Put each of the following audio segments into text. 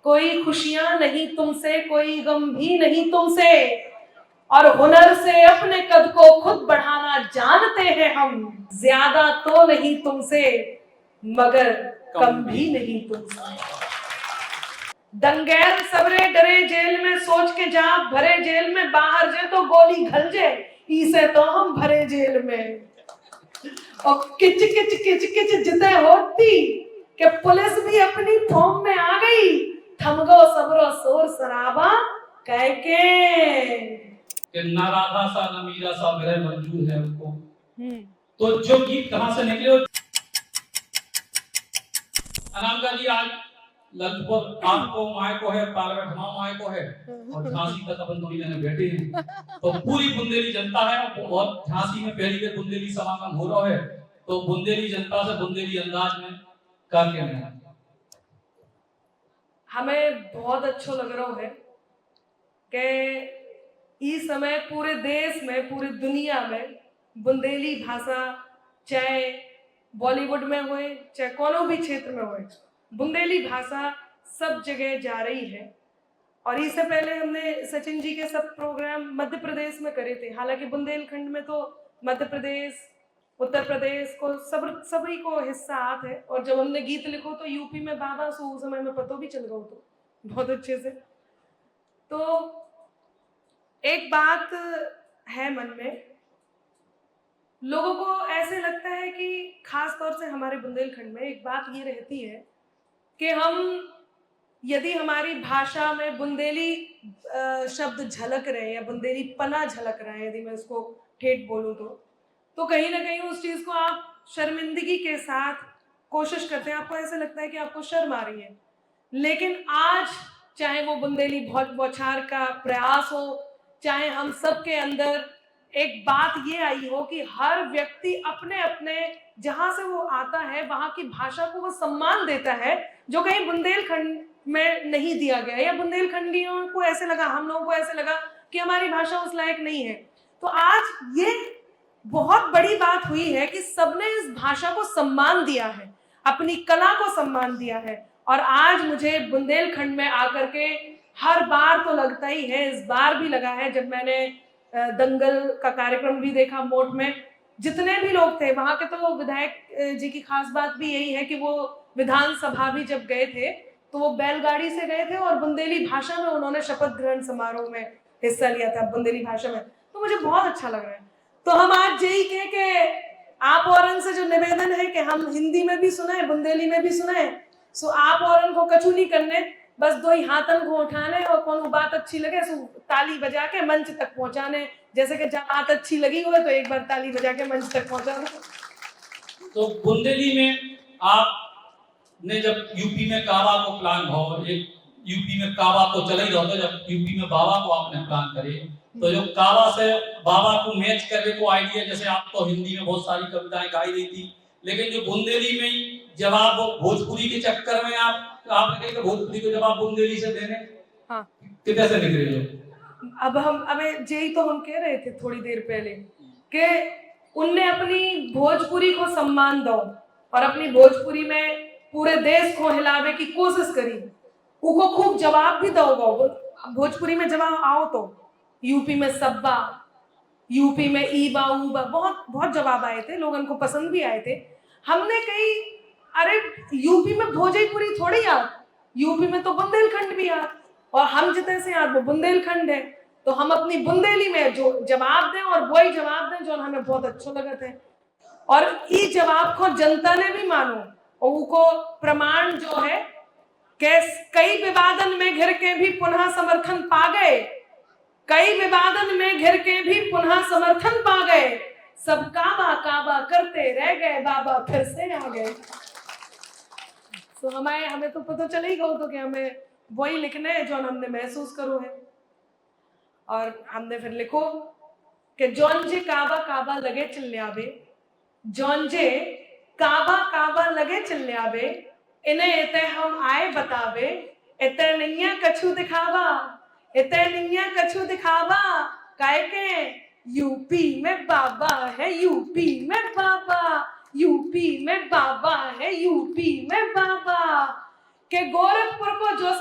कोई खुशियां नहीं तुमसे, कोई गम भी नहीं तुमसे, और हुनर से अपने कद को खुद बढ़ाना जानते हैं हम। ज्यादा तो नहीं तुमसे, मगर कम भी नहीं तुमसे। दंगैल सबरे डरे जेल में, सोच के जा भरे जेल में, बाहर जे तो गोली घल जे, इसे तो हम भरे जेल में। और किच किच किच किच जिते होती कि पुलिस भी अपनी फॉर्म में आ गई, थम गो सबरो शोर शराबा कह के ना राधा सा न मीरा सा विरह मंजूर है उनको। तो जो गीत कहां से निकले? अनामिका जी, आज ललितपुर आपको माय को है, पार्लियामेंट हमारा माय को है, और झांसी तक अपन दोनों जने बैठे हैं। तो पूरी बुंदेली जनता है, और झांसी में पहली बार बुंदेली समागम हो रहा है, तो बुंदेली जनता से बुंदेली अंदाज में कर के मैं हमें बहुत अच्छा लग रहा है कि इस समय पूरे देश में, पूरी दुनिया में बुंदेली भाषा, चाहे बॉलीवुड में हो चाहे कोनो भी क्षेत्र में हो, बुंदेली भाषा सब जगह जा रही है। और इससे पहले हमने सचिन जी के सब प्रोग्राम मध्य प्रदेश में करे थे। हालांकि बुंदेलखंड में तो मध्य प्रदेश, उत्तर प्रदेश को सभी को हिस्सा आते है। और जब हमने गीत लिखो तो यूपी में बाबा सो उस समय में पता भी चल गया तो बहुत अच्छे से। तो एक बात है मन में, लोगों को ऐसे लगता है कि खास तौर से हमारे बुंदेलखंड में एक बात ये रहती है कि हम यदि हमारी भाषा में बुंदेली शब्द झलक रहे या बुंदेली पना झलक रहा है, यदि मैं उसको ठेठ बोलूं तो कहीं ना कहीं उस चीज को आप शर्मिंदगी के साथ कोशिश करते हैं, आपको ऐसे लगता है कि आपको शर्म आ रही है। लेकिन आज चाहे वो बुंदेली बौछार का प्रयास हो, चाहे हम सब के अंदर एक बात ये आई हो कि हर व्यक्ति अपने अपने जहां से वो आता है वहां की भाषा को वो सम्मान देता है, जो कहीं बुंदेलखंड में नहीं दिया गया, या बुंदेलखंडियों को ऐसे लगा, हम लोगों को ऐसे लगा कि हमारी भाषा उस लायक नहीं है। तो आज ये बहुत बड़ी बात हुई है कि सबने इस भाषा को सम्मान दिया है, अपनी कला को सम्मान दिया है। और आज मुझे बुंदेलखंड में आकर के हर बार तो लगता ही है, इस बार भी लगा है जब मैंने दंगल का कार्यक्रम भी देखा मोट में, जितने भी लोग थे वहां के, तो विधायक जी की खास बात भी यही है कि वो विधानसभा भी जब गए थे तो वो बैलगाड़ी से गए थे और बुंदेली भाषा में उन्होंने शपथ ग्रहण समारोह में हिस्सा लिया था, बुंदेली भाषा में। तो मुझे बहुत अच्छा लग रहा है। तो हम आज यही कह के आप औरन से जो निवेदन है कि हम हिंदी में भी सुनाए, बुंदेली में भी सुनाए, सो आप औरन को कछु नहीं करने, बस दो ही हाथन को उठाने और कोनो बात अच्छी लगे सो ताली बजा के मंच तक पहुंचाने। जैसे कि जब बात अच्छी लगी हो तो एक बार ताली बजा के मंच तक पहुंचाना। तो बुंदेली में आपने जब यूपी में काबा को प्लान भाव, एक यूपी में काबा तो चला ही रहा था, जब यूपी में बाबा को आपने प्लान करे, तो जो काबा से बाबा को मैच करने को आइडिया, जैसे आप तो हिंदी में बहुत सारी कविताएं गाई रही थी, लेकिन जो बुंदेली में जब आप भोजपुरी के चक्कर में आपने कहा भोजपुरी को जब आप बुंदेली से देने, हाँ, कि कैसे निकले लोग? अब हम यही तो हम कह रहे थे थोड़ी देर पहले कि उनने अपनी भोजपुरी को सम्मान दो और अपनी भोजपुरी में पूरे देश को हिलावे की कोशिश करी, उनको खूब जवाब भी दो। भोजपुरी में जवाब आओ तो यूपी में सब्बा, यूपी में ईबा उबा, बहुत बहुत जवाब आए थे, लोग उनको पसंद भी आए थे। हमने कही अरे यूपी में भोजपुरी थोड़ी याद, यूपी में तो बुंदेलखंड भी याद, और हम जितने से याद वो बुंदेलखंड है, तो हम अपनी बुंदेली में जो जवाब दें और वही जवाब दें जो हमें बहुत अच्छा लगा थे। और इस जवाब को जनता ने भी मानो, और उनको प्रमाण जो है कई विवादन में घिर के भी पुनः समर्थन पा गए, कई विवादन में घिर के भी पुनः समर्थन पा गए, सब काबा काबा करते रह गए, बाबा फिर से आ गए। तो हमें तो पता चल ही गया तो कि हमें वही लिखना है जो हमने महसूस करो है। और हमने फिर लिखो कि जौन जे काबा काबा लगे चिल्लावे, जौन जे काबा काबा लगे चिल्लावे, इन्हें इते हम आए बतावे, इते नैया कछु दिखावा, इते नैया कछु दिखावा, काहे के यूपी में बाबा है, यूपी में बाबा, यूपी में बाबा है, यूपी में बाबा, कि गोरखपुर को जो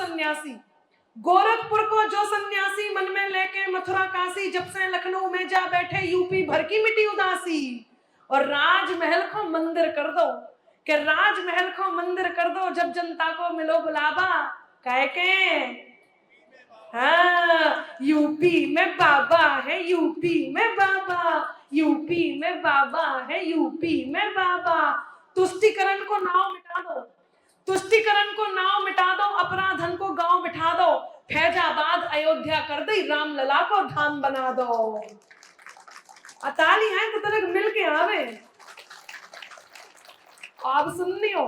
सन्यासी मन में लेके मथुरा काशी, जब से लखनऊ में जा बैठे यूपी भर की मिटी उदासी। और राजमहल को मंदिर कर दो, कि राजमहल को मंदिर कर दो, जब जनता को मिलो बुलावा कह के। हाँ, यूपी में बाबा है, यूपी में बाबा, यूपी में बाबा है, यूपी में बाबा। तुष्टिकरण को नाव मिटा दो, तुष्टिकरण को नाव मिटा दो, अपराधन को गांव बिठा दो, फैजाबाद अयोध्या कर दे, रामलला को धाम बना दो। अताली है तो तरह मिल के आवे। आप सुननी हो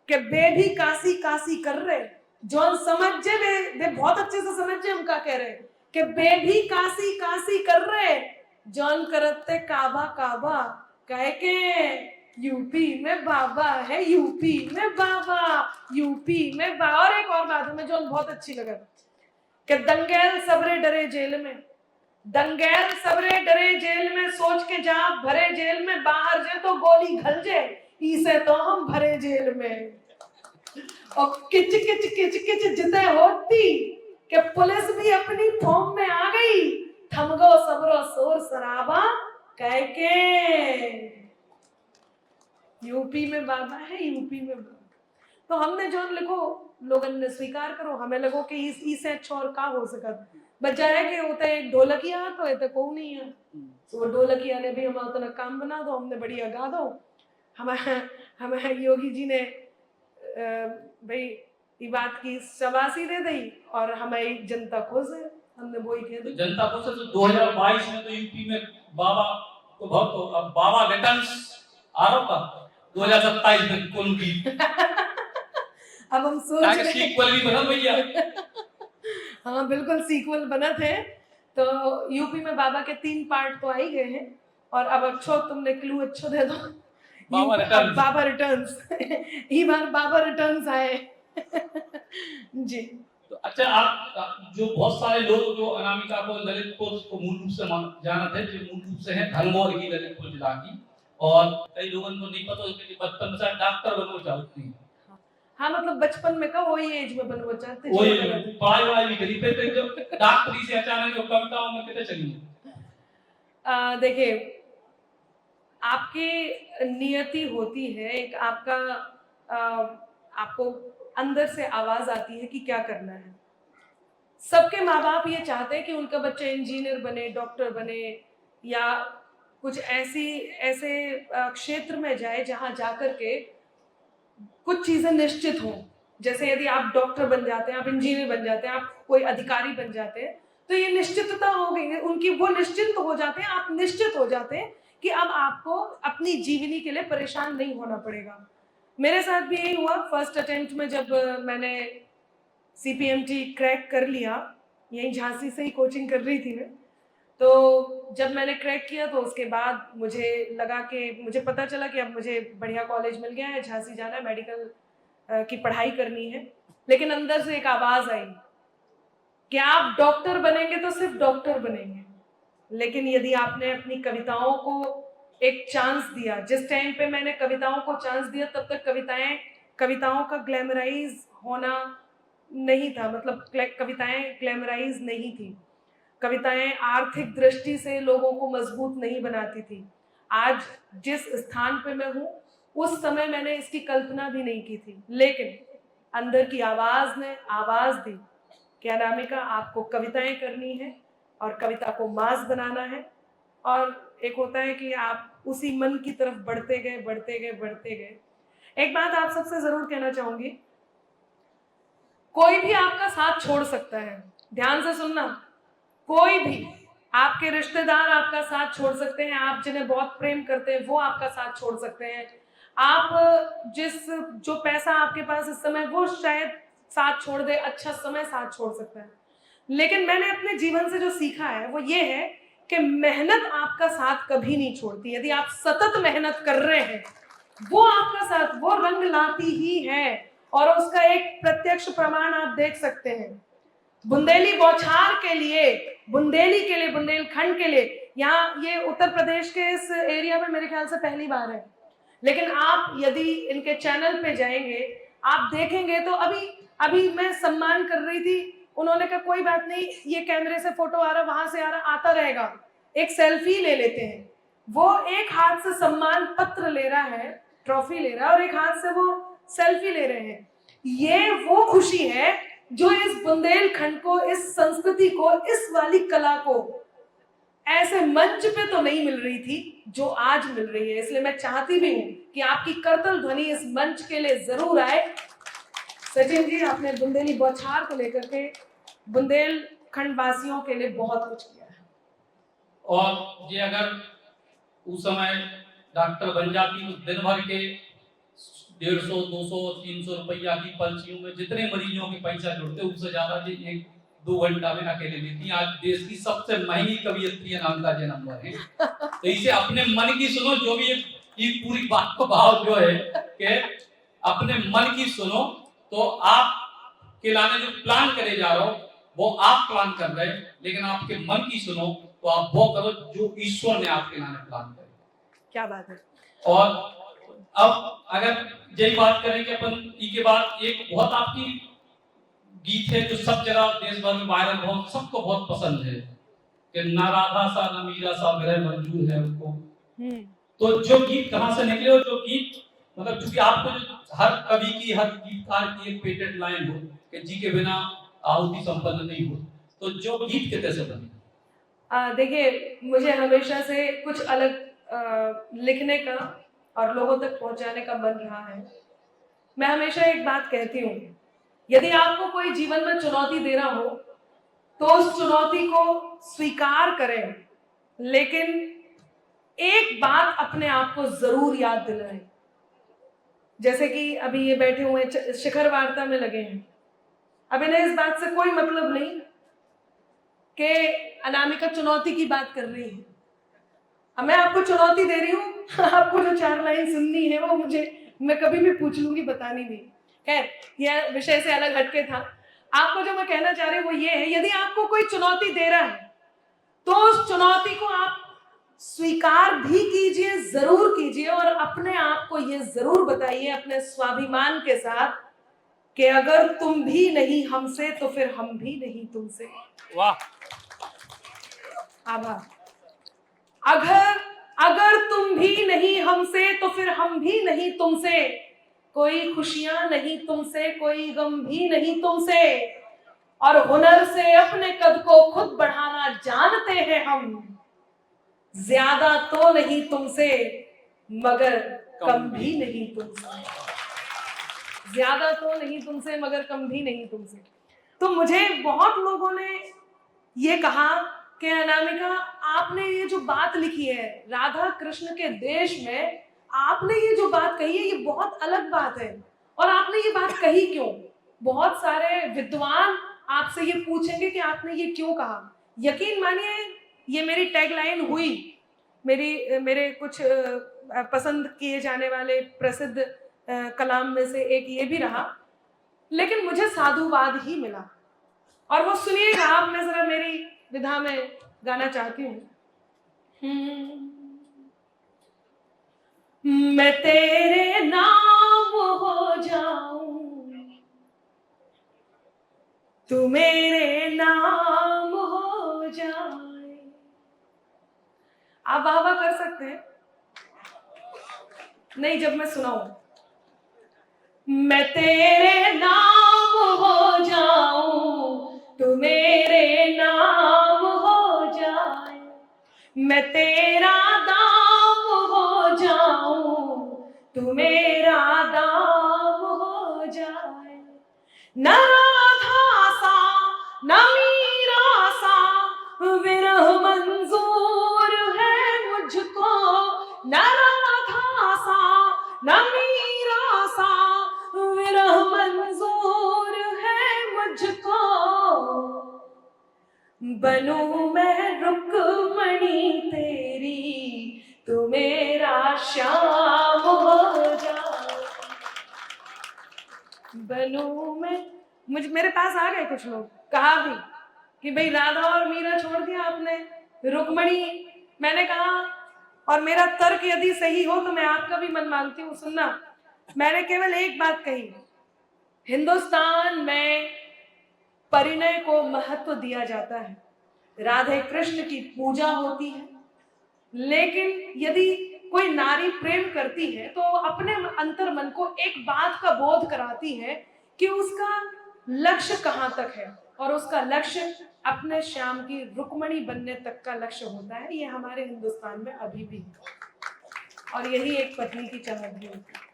कि बे भी काशी काशी कर रहे, जौन समझे वे बहुत अच्छे से समझे हम क्या कह रहे, कि बे भी काशी काशी कर रहे, जौन करते काबा काबा कह के। यूपी में बाबा है, यूपी में बाबा, यूपी में बाबा। और एक और बात हमें जो बहुत अच्छी लगा, कि दंगेल सबरे डरे जेल में, दंगेल सबरे डरे जेल में, सोच के जा भरे जेल में, बाहर जे तो गोली घल जे, इसे तो हम भरे जेल में। और किच किच किच किच जिते होती, कि पुलिस भी अपनी फॉर्म में आ गई, थम गो सबरो शोर शराबा कह के। यूपी में बाबा है, यूपी में बाबा। तो हमने जो लिखो लोगन ने स्वीकार करो, हमें लगो कि इस से अच्छा और का हो सकत। बजाय के होता है एक ढोलकिया, तो ये को नहीं है, तो वो ढोलकिया ने भी हमारा उतना काम बना दो, हमने बढ़िया गा दो। हमारे योगी जी ने भाई ये बात की शबाशी दे दी, और हमारी जनता खुश है, हमने वही कह दी। जनता खुश है। तो 2022 में तो यूपी में बाबा तो बहुत हो, अब बाबा रिटर्न्स आ रहा था 2027 में कौन भी अब हम सोच रहे हैं सीक्वल भी बना भैया। हाँ बिल्कुल सीक्वल बना थे। तो यूपी में बाबा के 3 पार्ट तो आ ही गए हैं, और अब अच्छो तुमने क्लू अच्छो दे दो, बाबा रिटर्न्स। बाबा रिटर्न्स ये बार बाबा रिटर्न्स आए जी। तो अच्छा, आप जो बहुत सारे लोग जो अनामिका को ललितपुर को मूल रूप से जानते हैं, जो मूल रूप से है धर्मौर की ललितपुर जिला की, और कई लोगों को नहीं पता कि बचपन में डॉक्टर बनना चाहती है। हाँ मतलब बचपन में का वही एज में बनना चाहते वही पढ़ाई वाई भी करी, फिर जो डॉक्टरी से अचानक जो कविताओं में कितने चली। देखिए आपकी नियति होती है एक, आपका आपको अंदर से आवाज आती है कि क्या करना है। सबके माँ बाप ये चाहते हैं कि उनका बच्चा इंजीनियर बने, डॉक्टर बने, या कुछ ऐसे क्षेत्र में जाए जहां जाकर के कुछ चीजें निश्चित हों। जैसे यदि आप डॉक्टर बन जाते हैं, आप इंजीनियर बन जाते हैं, आप कोई अधिकारी बन जाते हैं, तो ये निश्चितता हो गई है उनकी, वो निश्चिंत हो जाते हैं, आप निश्चित हो जाते हैं कि अब आपको अपनी जीवनी के लिए परेशान नहीं होना पड़ेगा। मेरे साथ भी यही हुआ। फर्स्ट अटेम्प्ट में जब मैंने CPMT क्रैक कर लिया, यही झांसी से ही कोचिंग कर रही थी मैं, तो जब मैंने क्रैक किया तो उसके बाद मुझे लगा कि मुझे पता चला कि अब मुझे बढ़िया कॉलेज मिल गया है, झांसी जाना है, मेडिकल की पढ़ाई करनी है। लेकिन अंदर से एक आवाज आई कि आप डॉक्टर बनेंगे तो सिर्फ डॉक्टर बनेंगे, लेकिन यदि आपने अपनी कविताओं को एक चांस दिया, जिस टाइम पे मैंने कविताओं को चांस दिया तब तक कविताओं का ग्लैमराइज होना नहीं था, मतलब कविताएं ग्लैमराइज नहीं थी, कविताएं आर्थिक दृष्टि से लोगों को मजबूत नहीं बनाती थी। आज जिस स्थान पे मैं हूँ उस समय मैंने इसकी कल्पना भी नहीं की थी, लेकिन अंदर की आवाज ने आवाज दी कि अनामिका आपको कविताएं करनी है और कविता को मास बनाना है। और एक होता है कि आप उसी मन की तरफ बढ़ते गए बढ़ते गए बढ़ते गए। एक बात आप सबसे जरूर कहना चाहूंगी, कोई भी आपका साथ छोड़ सकता है, ध्यान से सुनना, कोई भी, आपके रिश्तेदार आपका साथ छोड़ सकते हैं, आप जिन्हें बहुत प्रेम करते हैं वो आपका साथ छोड़ सकते हैं, आप जो पैसा आपके पास इस समय वो शायद साथ छोड़ दे, अच्छा समय साथ छोड़ सकता है। लेकिन मैंने अपने जीवन से जो सीखा है वो ये है कि मेहनत आपका साथ कभी नहीं छोड़ती। यदि आप सतत मेहनत कर रहे हैं वो आपका साथ, वो रंग लाती ही है, और उसका एक प्रत्यक्ष प्रमाण आप देख सकते हैं। बुंदेली बौछार के लिए, बुंदेली के लिए, बुंदेलखंड के लिए, यहाँ ये उत्तर प्रदेश के इस एरिया में मेरे ख्याल से पहली बार है, लेकिन आप यदि इनके चैनल पे जाएंगे आप देखेंगे तो अभी अभी मैं सम्मान कर रही थी, उन्होंने कहा कोई बात नहीं, ये कैमरे से फोटो आ रहा, वहां से आ रहा, आता रहेगा, एक सेल्फी ले लेते हैं। वो एक हाथ से सम्मान पत्र ले रहा है, ट्रॉफी ले रहा है, और एक हाथ से वो सेल्फी ले रहे हैं। ये वो खुशी है जो इस बुंदेलखंड को, इस संस्कृति को, इस वाली कला को ऐसे मंच पे तो नहीं मिल रही थी जो आज मिल रही है। इसलिए मैं चाहती भी हूं कि आपकी करतल ध्वनि इस मंच के लिए जरूर आए। सचिन जी, आपने बुंदेली बौछार को लेकर के बुंदेलखंड वासियों के लिए बहुत कुछ किया है। और ये अगर उस समय डॉक्टर बन जाती तो दिन भर के 150, 200, 300 रुपया की पर्चियों में जितने मरीजों के पैसा जुड़ते उससे ज्यादा जी 1-2 घंटा में अकेले देती। आज देश की सबसे महंगी कवियत्री अनामिका जी नंबर है। तो इसे अपने मन की सुनो, जो भी ये पूरी बात को भाव जो है कि अपने मन की सुनो। तो आप के लाने जो प्लान करे जा रहे हो वो आप प्लान कर रहे, लेकिन आपके मन की सुनो तो आप वो करो जो ईश्वर ने आपके लाने प्लान करे। क्या बात है। और अब अगर यही बात करें कि अपन के बाद एक बहुत आपकी गीत है जो सब जगह देश भर में वायरल हो, सबको बहुत पसंद है कि ना राधा सा ना मीरा सा ग्रह मंजूर है उनको। तो जो गीत कहां से निकले और जो गीत मतलब चूंकि आपको जो हर कवि की, हर गीतकार की एक पेटेंट लाइन हो कि जी के बिना आहुति संपन्न नहीं हो, तो जो गीत कितने से बने? देखिए, मुझे हमेशा से कुछ अलग लिखने का और लोगों तक पहुंचाने का मन रहा है। मैं हमेशा एक बात कहती हूँ, यदि आपको कोई जीवन में चुनौती दे रहा हो तो उस चुनौती को स्वीकार करें, लेकिन एक बात अपने आप को जरूर याद दिलाएं। जैसे कि अभी ये बैठे हुए शिखर वार्ता में लगे हैं, अब इन्हें इस बात से कोई मतलब नहीं कि अनामिका चुनौती की बात कर रही है। अब मैं आपको चुनौती दे रही हूँ, आपको जो 4 लाइन सुननी है वो मैं कभी भी पूछ लूंगी, बतानी नहीं। खैर, यह विषय से अलग हटके था। आपको जो मैं कहना चाह रही हूँ वो ये है, यदि आपको कोई चुनौती दे रहा है तो उस चुनौती को आप स्वीकार भी कीजिए, जरूर कीजिए, और अपने आप को ये जरूर बताइए अपने स्वाभिमान के साथ कि अगर तुम भी नहीं हमसे तो फिर हम भी नहीं तुमसे। वाह, आभार। अगर तुम भी नहीं हमसे तो फिर हम भी नहीं तुमसे, कोई खुशियां नहीं तुमसे, कोई गम भी नहीं तुमसे, और हुनर से अपने कद को खुद बढ़ाना जानते हैं हम। ज्यादा तो नहीं तुमसे मगर कम भी नहीं तुमसे, ज्यादा तो नहीं तुमसे मगर कम भी नहीं तुमसे। तो मुझे बहुत लोगों ने ये कहा कि अनामिका, आपने ये जो बात लिखी है राधा कृष्ण के देश में, आपने ये जो बात कही है ये बहुत अलग बात है, और आपने ये बात कही क्यों? बहुत सारे विद्वान आपसे ये पूछेंगे कि आपने ये क्यों कहा। यकीन मानिए, ये मेरी टैगलाइन हुई, मेरे कुछ पसंद किए जाने वाले प्रसिद्ध कलाम में से एक ये भी रहा, लेकिन मुझे साधुवाद ही मिला। और वो सुनिएगा आप, मैं जरा मेरी विधा में गाना चाहती हूँ। मैं तेरे नाम हो जाऊं, तू मेरे नाम हो जाए। आप वाह वाह कर सकते हैं नहीं जब मैं सुनाऊं। मैं तेरे नाम हो जाऊं, तू मेरे नाम हो जाए, मैं तेरा दाम हो जाऊं, तू मेरा दाम हो जाए। न राधा सा न मीरा सा विरह मंजूर है मुझको, न राधा सा न मीरा सा विरह मंजूर है मुझको। बनूं मैं रुक्मणी तेरी, तू मेरा श्याम हो जाए। बनूं मैं, मेरे पास आ गए कुछ लोग, कहा भी कि भाई राधा और मीरा छोड़ दिया आपने, रुक्मणी। मैंने कहा, और मेरा तर्क यदि सही हो तो मैं आपका भी मन मानती हूँ, सुनना। मैंने केवल एक बात कही हिंदुस्तान में परिणय को महत्व दिया जाता है, राधे कृष्ण की पूजा होती है, लेकिन यदि कोई नारी प्रेम करती है तो अपने अंतर मन को एक बात का बोध कराती है कि उसका लक्ष्य कहाँ तक है, और उसका लक्ष्य अपने श्याम की रुक्मणी बनने तक का लक्ष्य होता है। ये हमारे हिंदुस्तान में अभी भी है, और यही एक पत्नी की चमक भी होती है।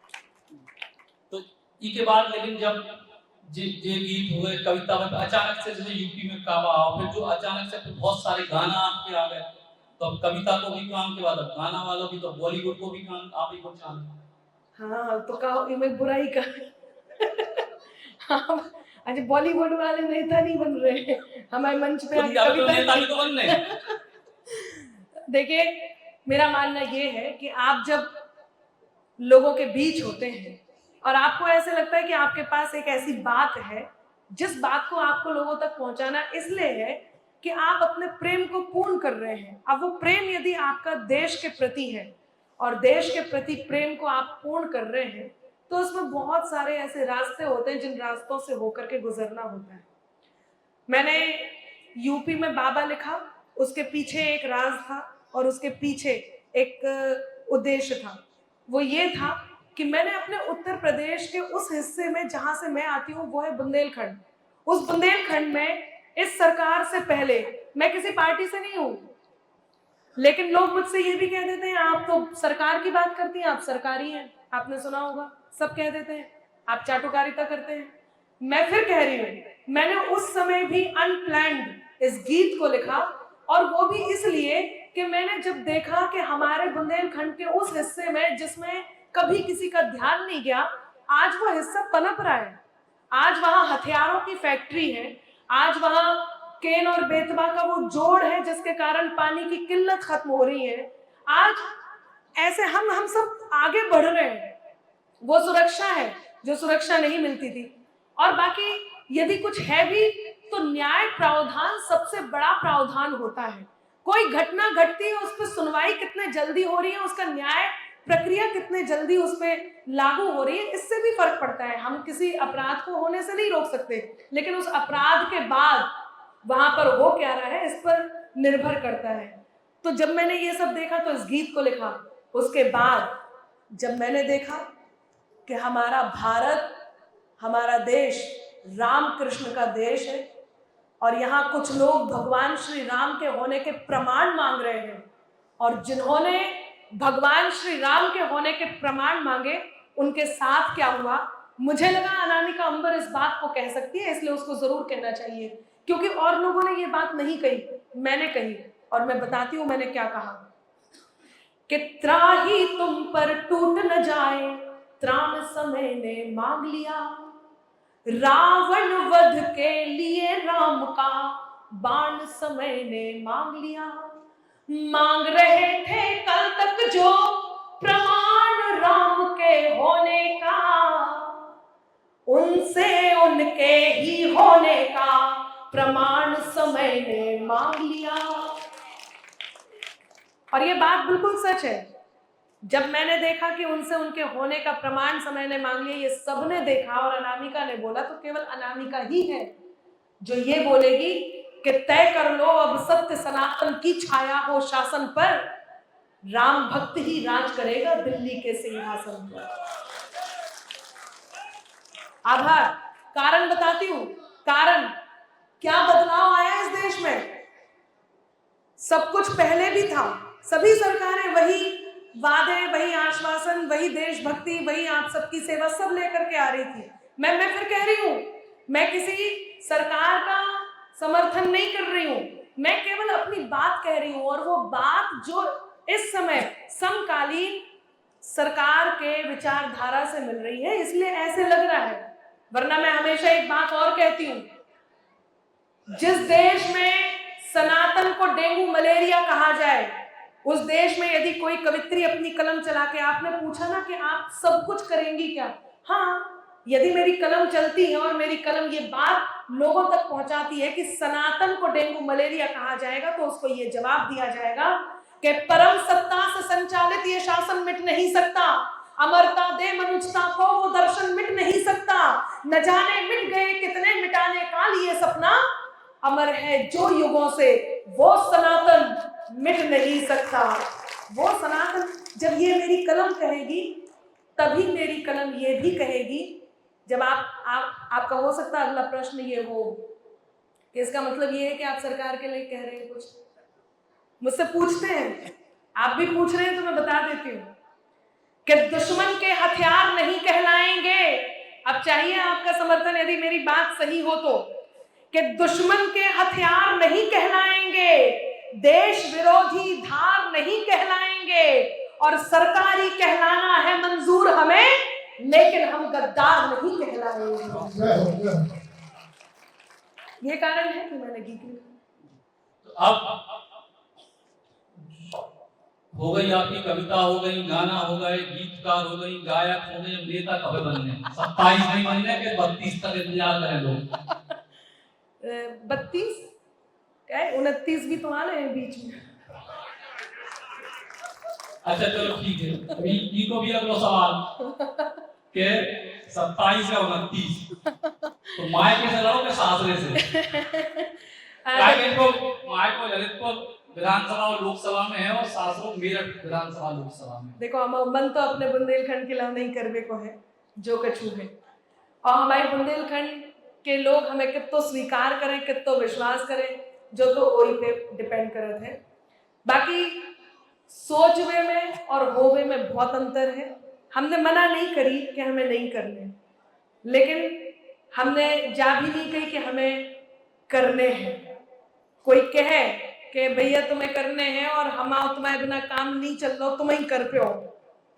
तो इसके बाद लेकिन जब जे गीत हुए, कविता में अचानक से जैसे यूपी में काबा आओ, फिर जो अचानक से फिर बहुत सारे गाना आपके आ गए, तो अब कविता को भी काम के बाद अब गाना वालों की, तो बॉलीवुड को भी काम आप ही को चाल। हाँ तो कहो मैं बुराई कर हाँ, अच्छा बॉलीवुड वाले नेता नहीं बन रहे हमारे मंच पे आके तो नेता भी तो बन रहे। देखिए, मेरा मानना ये है कि आप जब लोगों के बीच होते हैं और आपको ऐसे लगता है कि आपके पास एक ऐसी बात है जिस बात को आपको लोगों तक पहुंचाना इसलिए है कि आप अपने प्रेम को पूर्ण कर रहे हैं। अब वो प्रेम यदि आपका देश के प्रति है और देश के प्रति प्रेम को आप पूर्ण कर रहे हैं, तो उसमें बहुत सारे ऐसे रास्ते होते हैं जिन रास्तों से होकर के गुजरना होता है। मैंने यूपी में बाबा लिखा, उसके पीछे एक राज था और उसके पीछे एक उद्देश्य था। वो ये था कि मैंने अपने उत्तर प्रदेश के उस हिस्से में जहां से मैं आती हूँ, वो है बुंदेलखंड। उस बुंदेलखंड में इस सरकार से पहले, मैं किसी पार्टी से नहीं हूं, लेकिन लोग मुझसे ये भी कह देते हैं आप तो सरकार की बात करती हैं, आप सरकारी हैं, आपने सुना होगा, सब कह देते हैं आप चाटुकारिता करते हैं। मैं फिर कह रही हूँ, मैंने उस समय भी अनप्लैन्ड इस गीत को लिखा, और वो भी इसलिए कि मैंने जब देखा कि हमारे बुंदेलखंड के उस हिस्से में जिसमें कभी किसी का ध्यान नहीं गया, आज वो हिस्सा पनप रहा है। आज वहां हथियारों की फैक्ट्री है, आज वहां केन और बेतवा का वो जोड़ है जिसके कारण पानी की किल्लत खत्म हो रही है। आज ऐसे हम सब आगे बढ़ रहे हैं। वो सुरक्षा है जो सुरक्षा नहीं मिलती थी। और बाकी यदि कुछ है भी तो न्याय प्रावधान सबसे बड़ा प्रावधान होता है। कोई घटना घटती है, उस पर सुनवाई कितने जल्दी हो रही है, उसका न्याय प्रक्रिया कितने जल्दी उस पर लागू हो रही है, इससे भी फर्क पड़ता है। हम किसी अपराध को होने से नहीं रोक सकते, लेकिन उस अपराध के बाद वहां पर हो क्या रहा है इस पर निर्भर करता है। तो जब मैंने ये सब देखा तो इस गीत को लिखा। उसके बाद जब मैंने देखा कि हमारा भारत, हमारा देश राम कृष्ण का देश है, और यहाँ कुछ लोग भगवान श्री राम के होने के प्रमाण मांग रहे हैं, और जिन्होंने भगवान श्री राम के होने के प्रमाण मांगे उनके साथ क्या हुआ, मुझे लगा अनामिका अंबर इस बात को कह सकती है, इसलिए उसको जरूर कहना चाहिए, क्योंकि और लोगों ने ये बात नहीं कही, मैंने कही। और मैं बताती हूं मैंने क्या कहा कि त्राही तुम पर टूट न जाए, त्राण समय ने मांग लिया, रावण वध के लिए राम का बाण समय ने मांग लिया। मांग रहे थे कल तक जो प्रमाण राम के होने का, उनसे उनके ही होने का प्रमाण समय ने मांग लिया। और ये बात बिल्कुल सच है। जब मैंने देखा कि उनसे उनके होने का प्रमाण समय ने मांग लिया, ये सबने देखा और अनामिका ने बोला, तो केवल अनामिका ही है जो ये बोलेगी कि तय कर लो अब सत्य सनातन की छाया हो शासन पर, राम भक्त ही राज करेगा दिल्ली के सिंहासन पर। आभार। कारण बताती हूं, कारण क्या बदलाव आया इस देश में। सब कुछ पहले भी था, सभी सरकारें वही वादे, वही आश्वासन, वही देशभक्ति, वही आप सबकी सेवा सब लेकर के आ रही थी। मैं फिर कह रही हूं, मैं किसी सरकार का समर्थन नहीं कर रही हूं, मैं केवल अपनी बात कह रही हूं, और वो बात जो इस समय समकालीन सरकार के विचारधारा से मिल रही है, इसलिए ऐसे लग रहा है। वरना मैं हमेशा एक बात और कहती हूं, जिस देश में सनातन को डेंगू मलेरिया कहा जाए, उस देश में यदि कोई कवित्री अपनी कलम चला के, आपने पूछा ना कि आप सब कुछ करेंगी क्या, हाँ, यदि मेरी कलम चलती है और मेरी कलम ये बात लोगों तक पहुंचाती है कि सनातन को डेंगू मलेरिया कहा जाएगा, तो उसको ये जवाब दिया जाएगा कि परम सत्ता से संचालित ये शासन मिट नहीं सकता, अमरता दे मनुष्यता को वो दर्शन मिट नहीं सकता, न जाने मिट गए कितने मिटाने का लिए सपना, अमर है जो युगों से वो सनातन मिट नहीं सकता। वो सनातन जब ये मेरी कलम कहेगी तभी मेरी कलम ये भी कहेगी। जब आपका हो सकता है अगला प्रश्न ये हो कि इसका मतलब ये है कि आप सरकार के लिए कह रहे हैं, कुछ मुझसे पूछते हैं, आप भी पूछ रहे हैं, तो मैं बता देती हूँ कि दुश्मन के हथियार नहीं कहलाएंगे। अब चाहिए आपका समर्थन यदि मेरी बात सही हो तो, कि दुश्मन के हथियार नहीं कहलाएंगे, देश विरोधी धार नहीं कहलाएंगे, और सरकारी कहलाना है मंजूर हमें, लेकिन हम गद्दार नहीं कहलाएंगे। ये कारण है कि मैंने गीत लिखा। तो अब हो गई आपकी कविता, हो गई गाना, हो गए गीतकार, हो गई गायक, हो गए, नेता कब बनने? 27 नहीं बनने के 32 तक इंतजार करें लोग। 32 क्या है, 29 भी तो आने हैं बीच में। अच्छा चलो ठीक है, अभी को भी अगला सवाल के 27 या 29 तो माय के लड़ो के सासरे से माय को ललितपुर विधानसभा और लोकसभा में है और सासरों मेरठ विधानसभा लोकसभा में। देखो हम मन तो अपने बुंदेलखंड के लिए नहीं करवे को है जो कछु है, और हमारे बुंदेलखंड के लोग हमें कितो स्वीकार करें कितो विश्वास करें जो तो वही पे डिपेंड करत है। बाकी सोचवे में और होवे में बहुत अंतर है। हमने मना नहीं करी कि हमें नहीं करने, लेकिन हमने जा भी नहीं कही कि हमें करने हैं। कोई कहे कि भैया तुम्हें करने हैं और हम तुम्हारे बिना काम नहीं चल रहा, तुम ही कर पे हो,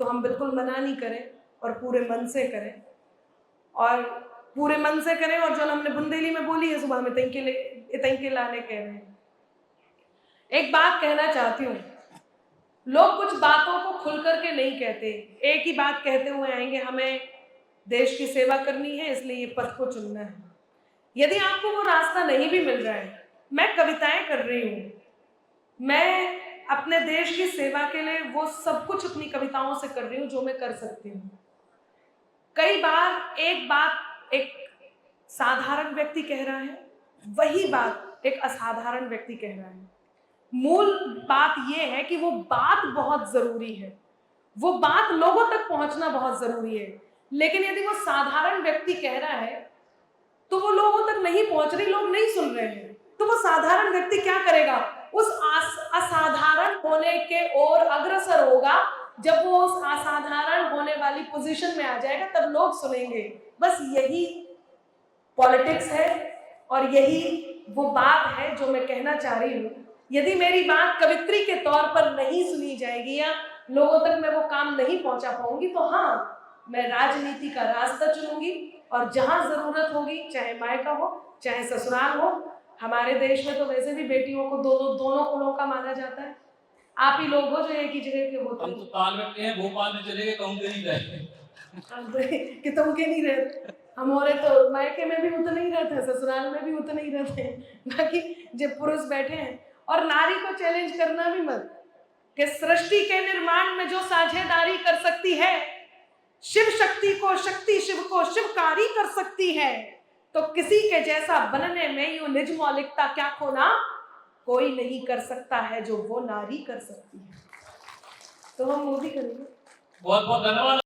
तो हम बिल्कुल मना नहीं करें और पूरे मन से करें, और पूरे मन से करें। और जो हमने बुंदेली में बोली है सुबह में तंके लाने कह रहे हैं। एक बात कहना चाहती हूँ, लोग कुछ बातों को खुल करके नहीं कहते, एक ही बात कहते हुए आएंगे हमें देश की सेवा करनी है इसलिए ये पथ को चुनना है। यदि आपको वो रास्ता नहीं भी मिल रहा है, मैं कविताएं कर रही हूँ, मैं अपने देश की सेवा के लिए वो सब कुछ अपनी कविताओं से कर रही हूँ जो मैं कर सकती हूँ। कई बार एक बात एक साधारण व्यक्ति कह रहा है, वही बात एक असाधारण व्यक्ति कह रहा है। मूल बात यह है कि वो बात बहुत जरूरी है, वो बात लोगों तक पहुंचना बहुत जरूरी है। लेकिन यदि वो साधारण व्यक्ति कह रहा है तो वो लोगों तक नहीं पहुंच रही, लोग नहीं सुन रहे हैं, तो वो साधारण व्यक्ति क्या करेगा? उस असाधारण होने के ओर अग्रसर होगा। जब वो उस असाधारण होने वाली पोजीशन में आ जाएगा तब लोग सुनेंगे। बस यही पॉलिटिक्स है और यही वो बात है जो मैं कहना चाह रही हूँ। यदि मेरी बात कवित्री के तौर पर नहीं सुनी जाएगी या लोगों तक मैं वो काम नहीं पहुंचा पाऊंगी, तो हाँ, मैं राजनीति का रास्ता चुनूंगी और जहां जरूरत होगी, चाहे मायका हो चाहे ससुराल हो। हमारे देश में तो वैसे भी बेटियों को दोनों कुलों का माना जाता है। आप ही लोग हो जो एक ही जगह के होते हैं। हम तो तालमेल हैं, भोपाल में चले गए, कहूँ के नहीं रहे कि तुम के नहीं रहते, हमारे तो मायके में भी उतने ही रहते हैं, ससुराल में भी उतने ही रहते हैं। बाकी जब पुरुष बैठे हैं, और नारी को चैलेंज करना भी मत कि सृष्टि के निर्माण में जो साझेदारी कर सकती है, शिव शक्ति को शक्ति शिव को शिवकारी कर सकती है, तो किसी के जैसा बनने में यूं निज मौलिकता क्या खोना कोई नहीं कर सकता है जो वो नारी कर सकती है। तो हम वो भी करेंगे। बहुत बहुत धन्यवाद।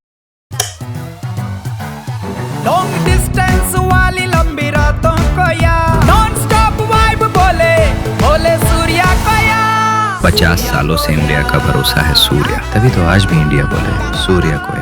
लॉन्ग डिस्टेंस वाली लंबी रातों को या नॉन स्टॉप वाइब बोले बोले सूर्या को या 50 सालों से इंडिया का भरोसा है सूर्या, तभी तो आज भी इंडिया बोले सूर्या को।